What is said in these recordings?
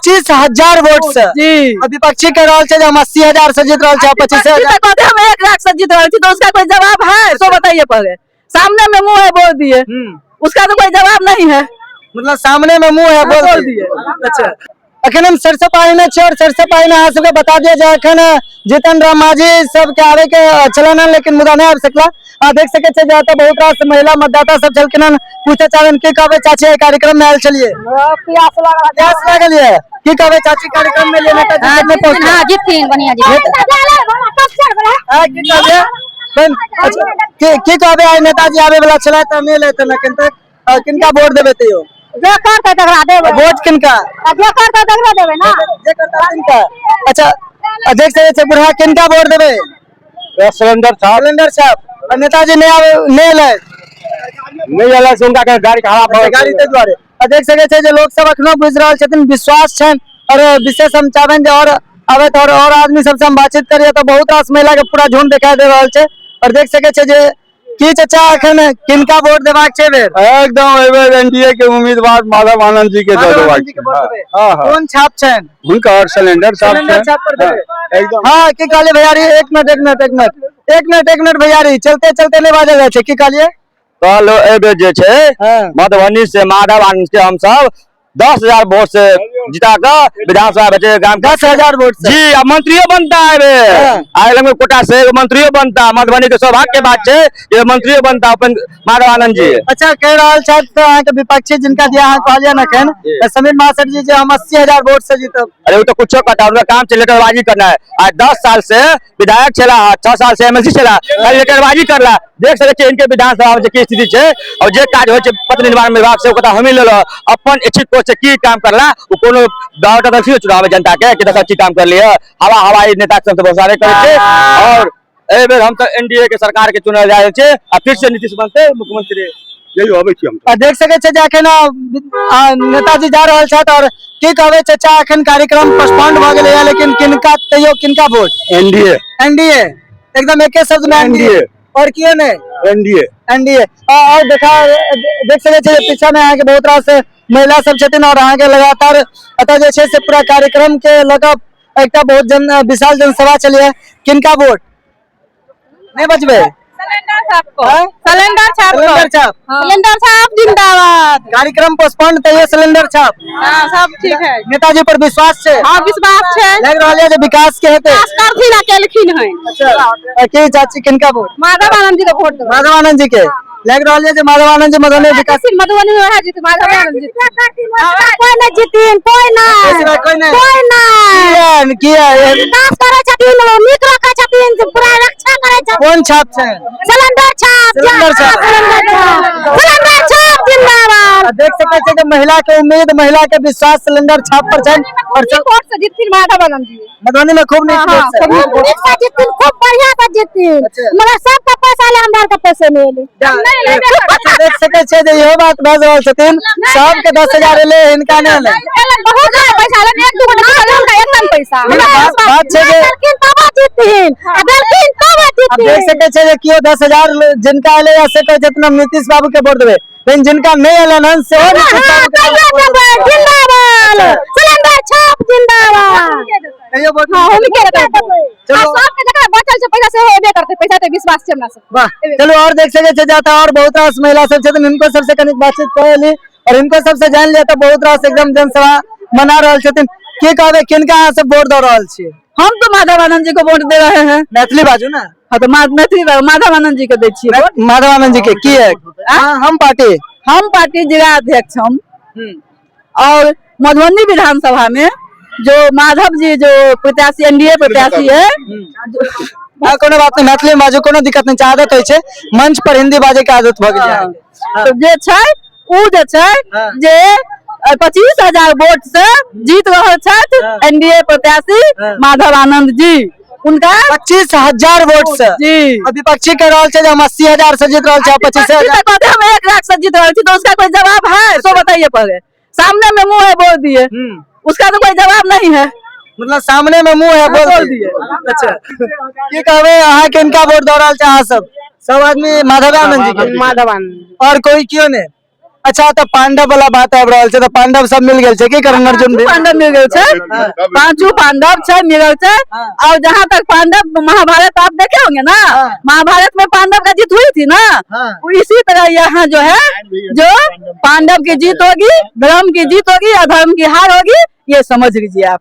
25,000 vote से जी विपक्षी कह रहा है हम 80,000 से जीत रहा है 25,000 कहते हम 1 लाख से जीत रहे थे तो उसका कोई जवाब है तो बताइए पहले। सामने में मुंह है बोल दिए उसका तो कोई जवाब नहीं है। मतलब सामने में मुंह है बोल दिए। अच्छा अखन हम सरसों पानी में और सरसों पानी में अहाँ सबके बता दिया जाए अखन जीतन राम मांझी सब के आवे के चलन लेकिन मुदा नहीं आबि सकला। आ देख सके छे जाता बहुत रास महिला मतदाता सब छलखिन पूछे चाहन की कहबे चाची कार्यक्रम में आयल छलिए प्यास लागल ये की कहबे चाची कार्यक्रम में लेने का जितने पहुंचे हां जीतिन बढ़िया जी हां की कहबे की कहबे आइ नेताजी आवे वाला छला त नहीं लेते न किनका वोट देबे तइयो जे करते तकरा देबे वोट किनका जे करते तकरा देबे ना जे करता किनका। अच्छा देख सके छे बुढ़ा किनका वोट देबे सिलेंडर साहब नेताजी नहीं आले से उनका गाड़ी खराब हो गाड़ी ते द्वारे देख सके छे जे लोग सब अखनो बुझ रहल छथिन विश्वास छन और विशेष हम चाहबेन जे और आवे तो और आदमी सबसे हम बातचीत करिए तो बहुत रास महिला के पूरा झुंड दिखाई दे रहल छे और देख सके छे जे की चाचा अखन किनका वोट देबाक छै बेर एकदम एबेर एनडीए के उम्मीदवार माधव आनंद जी के देबाक छै। हां कौन छाप छन हुनकर सिलेंडर छाप पर देबे एकदम। हां की कहले भैयारी एक मिनट भैयारी चलते चलते नहीं बाजे जाय छै की कहलिए कल एबे जे छै मधुबनी से माधव आनंद के हम सब 10,000 वोट से जिता कर विधानसभा भेजे गांव 10,000 वोट से जी अब मंत्रियों बनता है आए कोटा से मंत्रियों बनता मधुबनी के सौभाग्य के बात है ये मंत्रियों बनता अपन माधव आनंद जी। अच्छा कह रहल छथि तो अहाँ के विपक्षी जिनका दिया अहाँ कहलिए न खन समीर महाशय जी जे हम 80,000 वोट से जीतब अरे वो तो कुछ कहता उनका काम से लेटरबाजी करना है। आज 10 साल से विधायक चला 6 साल से एमएलसी चला लेटरबाजी करला देख सके इनके विधानसभा में की स्थिति है और जे काज हो पथ निर्माण विभाग से हम ही ले लो अपन इच्छित से की काम करला वो कोनो गाँव दक्षिण चुनाव में जनता के अच्छी काम कर लिया हवाई नेता सब बहुत सारे करे और एबेर हम तो एनडीए के सरकार के चुनल जाए छे आ फिर से नीतीश बनते मुख्यमंत्री यही होबे छी हम देख सके छे जे अखन नेताजी जा रहल छथि और की कहबे चाचा अखन कार्यक्रम पोस्टपोन्ड भ गेलै लेकिन किनका तइयो किनका वोट एनडीए एकदम एके शब्द में एनडीए और किए ने एनडीए और देख सके छे पीछा में आके बहुत रास महिला सब छथिन और आगे लगातार अतः जे छे से पूरा कार्यक्रम के लगा एकटा बहुत विशाल जनसभा चलिए किनका वोट नहीं बचबे सिलेंडर छाप जिंदाबाद कार्यक्रम पोस्टपोन्ड तइयो सिलेंडर छाप हां सब ठीक है नेताजी पर विश्वास छे हां विश्वास छे लग रहल है जे विकास के हेते करथिन आ केलखिन है। अच्छा की चाची किनका वोट माधव आनंद जी के वोट देबे माधव आनंद जी के लग रहल है जे माधव आनंद जी मधुबनी विकास मधुबनी में है जीत माधव आनंद जी कोई नहीं जीतिन कोई नहीं किया विकास करे छथिन नीक रखे छथिन पूरा रक्षा करे छथिन। कौन छाप छे सिलेंडर छाप जिंदाबाद देख सके छे जे महिला के उम्मीद महिला के विश्वास सिलेंडर छाप पर छन और वोट से जीतथिन माधव आनंद जी मधुबनी में खूब नीक वोट से जीतिन खूब बढ़िया से जीतिन मगर सबका पैसा ले हमरा के पैसे नहीं ले देख सके छे जे इहो बात भऽ रहल छथिन सब के 10,000 ले इनका नहीं ले बहुत पैसा ले एक दू का एकदम पैसा बात छे जे लेकिन तब जीतिन अब देख सके छे जे कियो 10,000 जिनका ले या से कहे छथिन हम नीतीश बाबू के वोट देबे लेकिन जिनका नहीं एलन हन से जिंदाबाद सिलेंडर छाप जिंदाबाद कहियो वोट हां हम के चलो सब के जगह बचल से पैसा से होबे करते पैसा ते विश्वास छै हमरा सब वाह चलो और देख सके छे जाता और बहुत रास महिला सब छथिन इनको सबसे कनिक बातचीत करली और इनको सबसे जान लिया तो बहुत रास एकदम जनसभा मना रहल छथिन की कहबे किनका अहाँ सब वोट दे रहल छी हम तो माधव आनंद जी को वोट दे रहे हैं। मैथिली बाजू ना हाँ तो मैथिली माधव आनंद जी को दे छिए वोट माधव आनंद जी के की है हम पार्टी जिला अध्यक्ष हम और मधुबनी विधानसभा में जो माधव जी जो प्रत्याशी एनडीए प्रत्याशी है कोनो बात नहीं मैथिली में बाजू कोनो दिक्कत नहीं आदत होय छे मंच पर हिंदी बाजे के आदत भ गेल है तो जे छै उ जे छै जे 25,000 वोट से जीत रहल छथि एनडीए प्रत्याशी माधव आनंद जी उनका 25,000 वोट से जी विपक्षी कह रहल छे हम 80,000 से जीत रहल छे 25,000 कहते हम 1 लाख से जीत रहे थे तो उसका कोई जवाब है तो बताइए पहले। सामने में मुंह है बोल दिए उसका तो कोई जवाब नहीं है मतलब सामने में मुंह है बोल दिए। अच्छा की कहबे अहाँ किनका वोट दे रहल छे अहाँ सब आदमी माधव आनंद जी के माधव आनंद और कोई क्यों ने अच्छा तो पांडव वाला बात आबि रहल छै, तो पांडव सब मिल गेल छै की करण अर्जुन भी? पांडव मिल गए छे, पांचों पांडव छे मिल गए छे। और जहाँ तक पांडव महाभारत आप देखे होंगे ना, महाभारत में पांडव का जीत हुई थी ना, इसी तरह यहाँ जो है जो पांडव की जीत होगी, धर्म की जीत होगी, अधर्म की हार होगी, ये समझ लीजिए आप।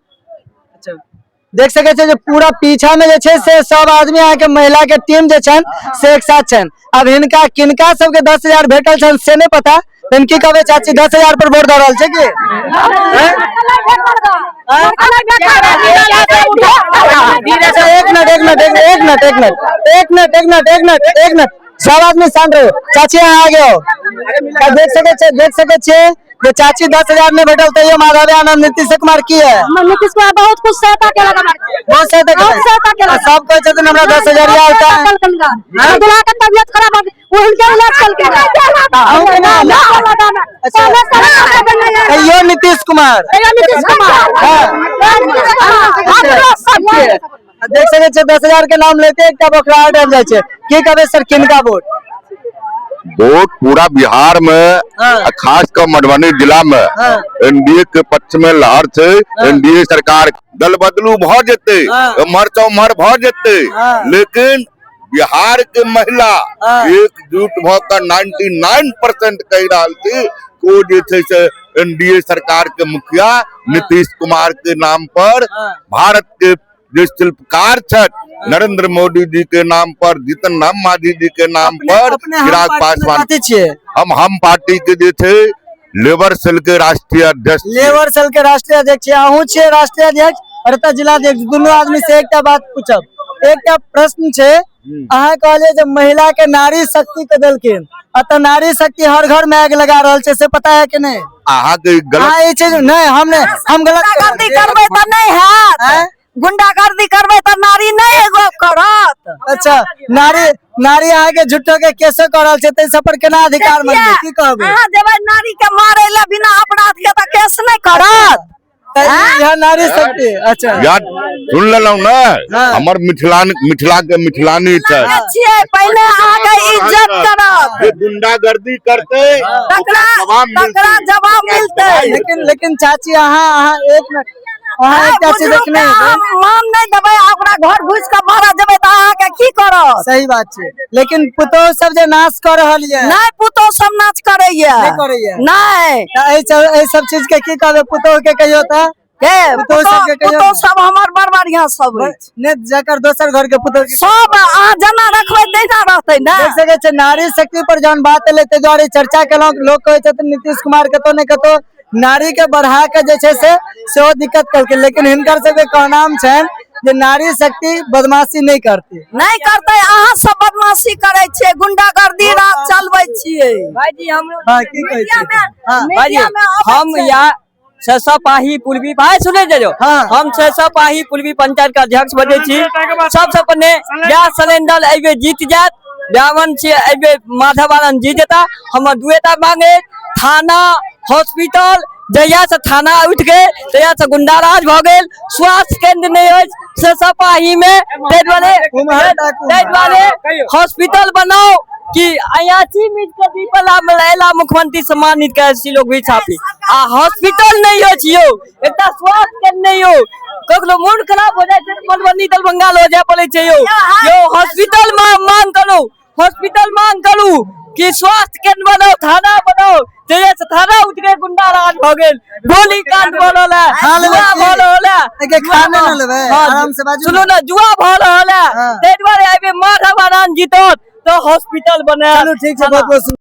देख सके छे जो पूरा पीछा में जे छे से सब आदमी अहाँ के महिला के टीम जे छन से एक साथ छन। अब हिनका किनका सबके 10,000 भेटल छन से नहीं पता, लेकिन की कहबे चाची 10,000 पर वोट दे रहल छै की? एक मिनट सब आदमी शांत रहो। चाची यहाँ आ गए हो, देख सके छे जो चाची 10,000 में भेटल तो ये माधव आनंद नीतीश कुमार की है, नीतीश कुमार बहुत कुछ सहायता केला, बहुत सहायता केला। सब कहे छथिन हमरा 10,000 आता है, दूल्हा के तबियत खराब हो गई, वो इनके इलाज चल के यो नीतीश कुमार देख सके छे 10,000 के नाम लेते एक बखरा डर जाए छे। की कहबे सर किनका वोट? वोट पूरा बिहार में खास कर मधुबनी जिला में एनडीए के पक्ष में लहर छे। एनडीए सरकार दल बदलू भ जेते, उमर चौमर भ जेते, लेकिन बिहार के महिला एकजुट भकर 99% कह रहा थी को जे छे से एनडीए सरकार के मुखिया नीतीश कुमार के नाम पर, भारत के जो शिल्पकार छठ नरेंद्र मोदी जी के नाम पर, जीतन राम मांझी जी के नाम पर, चिराग पासवान हम पार्टी के जे थे लेबर सेल के राष्ट्रीय अध्यक्ष, लेबर सेल के राष्ट्रीय अध्यक्ष अहूँ छे राष्ट्रीय अध्यक्ष और एतऽ जिलाध्यक्ष। दोनों आदमी से एकटा बात पूछब, एकटा प्रश्न छे, अहाँ कहलिए जब महिला के नारी शक्ति के देलखिन, अतः नारी शक्ति हर घर में आग लगा रहल छे, से पता है कि नहीं? अहाँ के गलत ये चीज नहीं, हम गलत करबे तो नहीं है, गुंडागर्दी करबे तो नारी नहीं एगो करत। अच्छा नारी अहाँ के झूठो के केसो कर रहल छे, तै सब पर केना अधिकार मांगे की कहबे? अहाँ जेबै नारी के मारे ला बिना अपराध के तो केस नहीं करत। यह नारी शक्ति अच्छा यार सुन लेलौ ना, हमर मिथिला के मिथिलानी छै, पहले अहाँ के इज्जत करब, जे गुंडागर्दी करते तकरा जवाब मिलते। लेकिन चाची अहाँ एक मिनट चाची देखने मान नहीं देबै, ओकरा घर घुस के मारा जेबै त अहाँ के की करत? सही बात छै, लेकिन पुतोह सब जे नाश कर रहल ये नहीं, पुतोह सब नाच करैया नहीं, एहि सब चीज के की कहबे? पुतोह के कहियो त पुतोह सब हमर बड़ बढ़िया सब ने जकर दोसर घर के पुतोह सब अहाँ जना रखबै तहिना रहतै ना। देख सके छै नारी शक्ति पर जहन बात एले तै दुआरे चर्चा केलौं। लोग कहै छथिन नीतीश कुमार कतो ने कतो नारी के बढ़ा के जे छै से सेहो दिक्कत करके, लेकिन हिनकर सबके कहनाम छन जे नारी शक्ति बदमाशी नहीं करते अहाँ सब बदमाशी करे छे, गुंडागर्दी राज चलबै छिए। भाईजी हम की कहै छी भाईजी हम या सपाही पुलवी भाई सुने जो हम सपाही पुलवी पंचायत का अध्यक्ष बने छी। सबसे पहले गैस सिलेंडर एबे जीत जात, ब्राह्मण से एबे माधव आनंद जीत जेता। हम दुएटा मांगे, थाना हॉस्पिटल, जहिया से थाना उठ गए तहिया से गुंडाराज भ गेल, स्वास्थ्य केंद्र नहीं है सपाही में, हॉस्पिटल बनाओ कि अयाची मीट के दीपला मलाइला मुख्यमंत्री सम्मानित कर लोग भी छापी आ हॉस्पिटल नहीं हो छियो, एकटा स्वास्थ्य केंद्र नहीं हो, ककरो मूड खराब हो जाए मधुबनी दल बंगाल हो जाए पड़े छै यो हॉस्पिटल मांग करू, हॉस्पिटल मांग करू कि स्वास्थ्य केंद्र बनाओ, थाना बनाओ, जैसे से थाना उठ गए गुंडा राज भ गेल, गोली कांड बोलल है, जुआ बोलल है, खाने न लेबे आराम से बाजू, सुनो ना जुआ बोलल है, तै दुआरे आबे माधव आनंद जीतत तो हॉस्पिटल बने। चलो ठीक है, बहुत बहुत